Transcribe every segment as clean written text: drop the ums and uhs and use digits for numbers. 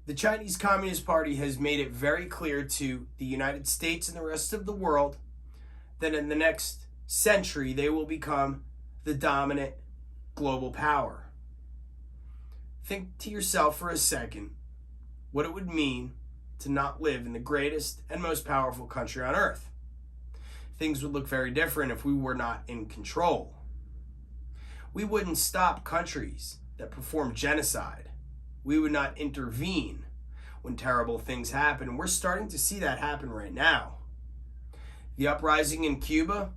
The Chinese Communist Party has made it very clear to the United States and the rest of the world that in the next century they will become the dominant global power. Think to yourself for a second what it would mean to not live in the greatest and most powerful country on earth. Things would look very different if we were not in control. We wouldn't stop countries that perform genocide. We would not intervene when terrible things happen. And we're starting to see that happen right now. The uprising in Cuba,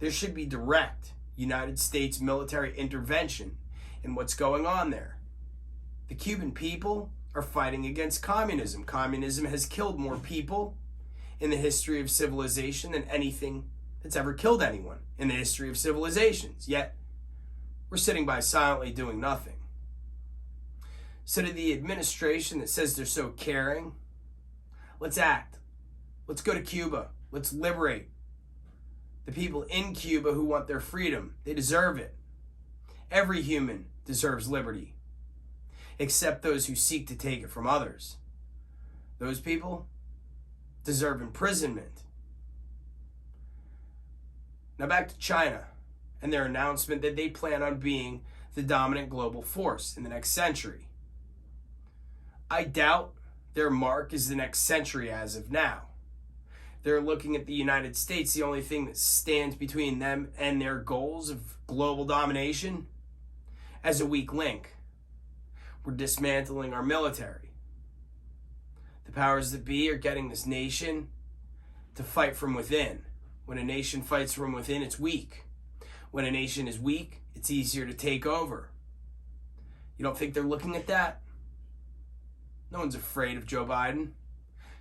there should be direct United States military intervention in what's going on there. The Cuban people are fighting against communism. Communism has killed more people in the history of civilization than anything that's ever killed anyone in the history of civilizations. Yet, we're sitting by silently doing nothing. So to the administration that says they're so caring, let's act. Let's go to Cuba. Let's liberate the people in Cuba who want their freedom. They deserve it. Every human deserves liberty, except those who seek to take it from others. Those people deserve imprisonment. Now back to China and their announcement that they plan on being the dominant global force in the next century. I doubt their mark is the next century as of now. They're looking at the United States. The only thing that stands between them and their goals of global domination as a weak link. We're dismantling our military. The powers that be are getting this nation to fight from within. When a nation fights from within, it's weak. When a nation is weak, it's easier to take over. You don't think they're looking at that? No one's afraid of Joe Biden.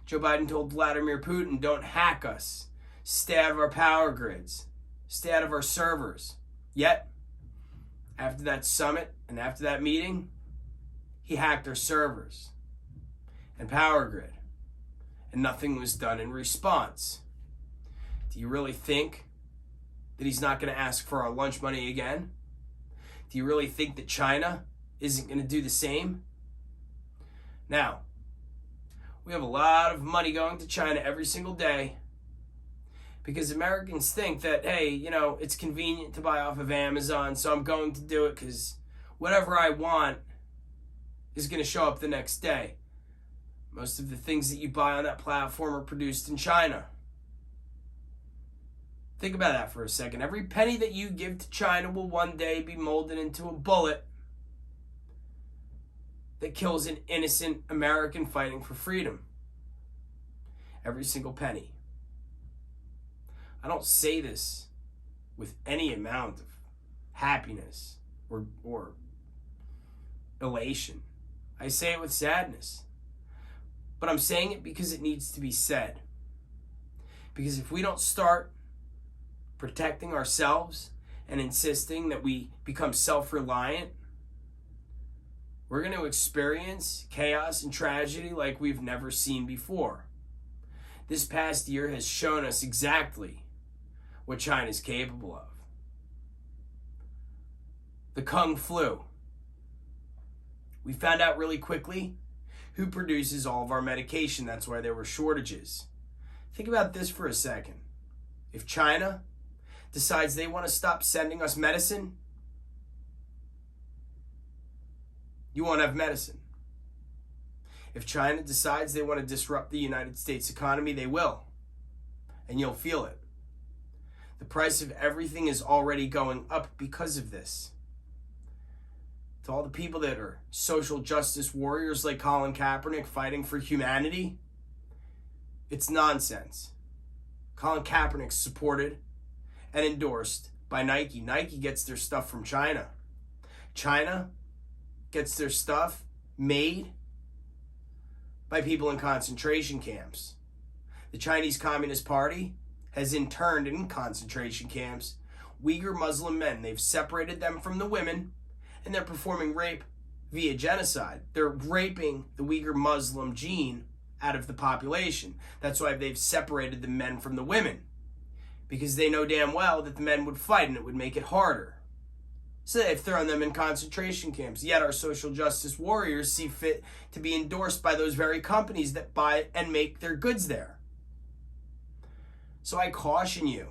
Joe Biden told Vladimir Putin, don't hack us. Stay out of our power grids. Stay out of our servers. Yet, after that summit and after that meeting, he hacked our servers and power grid. And nothing was done in response. Do you really think that he's not going to ask for our lunch money again? Do you really think that China isn't going to do the same? Now, we have a lot of money going to China every single day because Americans think that, hey, it's convenient to buy off of Amazon, so I'm going to do it because whatever I want is going to show up the next day. Most of the things that you buy on that platform are produced in China. Think about that for a second. Every penny that you give to China will one day be molded into a bullet that kills an innocent American fighting for freedom. Every single penny. I don't say this with any amount of happiness or elation. I say it with sadness. But I'm saying it because it needs to be said. Because if we don't start protecting ourselves and insisting that we become self-reliant, we're going to experience chaos and tragedy like we've never seen before. This past year has shown us exactly what China is capable of. The Kung Flu. We found out really quickly who produces all of our medication. That's why there were shortages. Think about this for a second. If China decides they want to stop sending us medicine, you won't have medicine. If China decides they want to disrupt the United States economy, they will. And you'll feel it. The price of everything is already going up because of this. To all the people that are social justice warriors like Colin Kaepernick fighting for humanity, it's nonsense. Colin Kaepernick's supported and endorsed by Nike. Nike gets their stuff from China. China gets their stuff made by people in concentration camps. The Chinese Communist Party has interned in concentration camps Uyghur Muslim men. They've separated them from the women, and they're performing rape via genocide. They're raping the Uyghur Muslim gene out of the population. That's why they've separated the men from the women, because they know damn well that the men would fight and it would make it harder. So they've thrown them in concentration camps. Yet our social justice warriors see fit to be endorsed by those very companies that buy and make their goods there. So I caution you,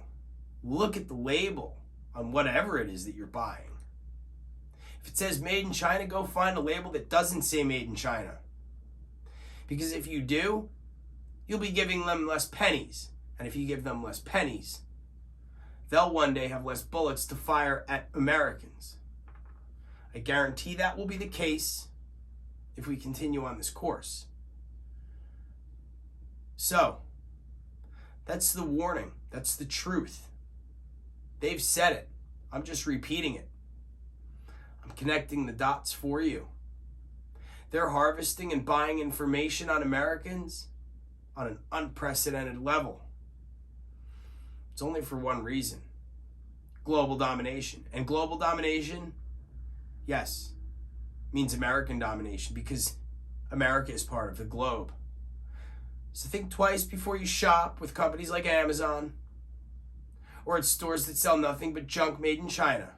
look at the label on whatever it is that you're buying. If it says made in China, go find a label that doesn't say made in China. Because if you do, you'll be giving them less pennies. And if you give them less pennies, they'll one day have less bullets to fire at Americans. I guarantee that will be the case if we continue on this course. So, that's the warning. That's the truth. They've said it. I'm just repeating it. I'm connecting the dots for you. They're harvesting and buying information on Americans on an unprecedented level. It's only for one reason: global domination. And global domination, yes, means American domination, because America is part of the globe. So think twice before you shop with companies like Amazon or at stores that sell nothing but junk made in China.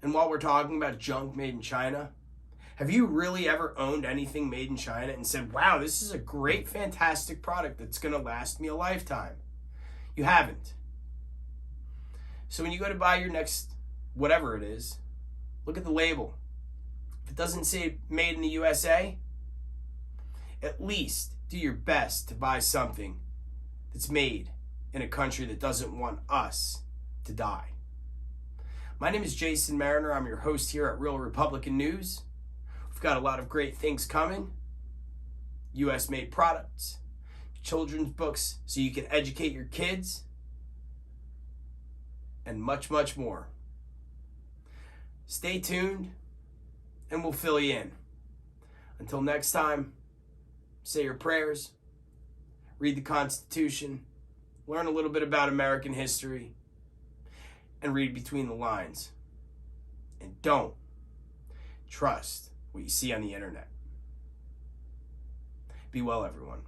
And while we're talking about junk made in China, have you really ever owned anything made in China and said, wow, this is a great, fantastic product that's going to last me a lifetime? You haven't. So when you go to buy your next whatever it is, look at the label. If it doesn't say made in the USA, at least do your best to buy something that's made in a country that doesn't want us to die. My name is Jason Mariner. I'm your host here at Real Republican News. We've got a lot of great things coming. US made products, children's books so you can educate your kids, and much, much more. Stay tuned and we'll fill you in. Until next time, say your prayers, read the Constitution, learn a little bit about American history, and read between the lines. And don't trust what you see on the internet. Be well, everyone.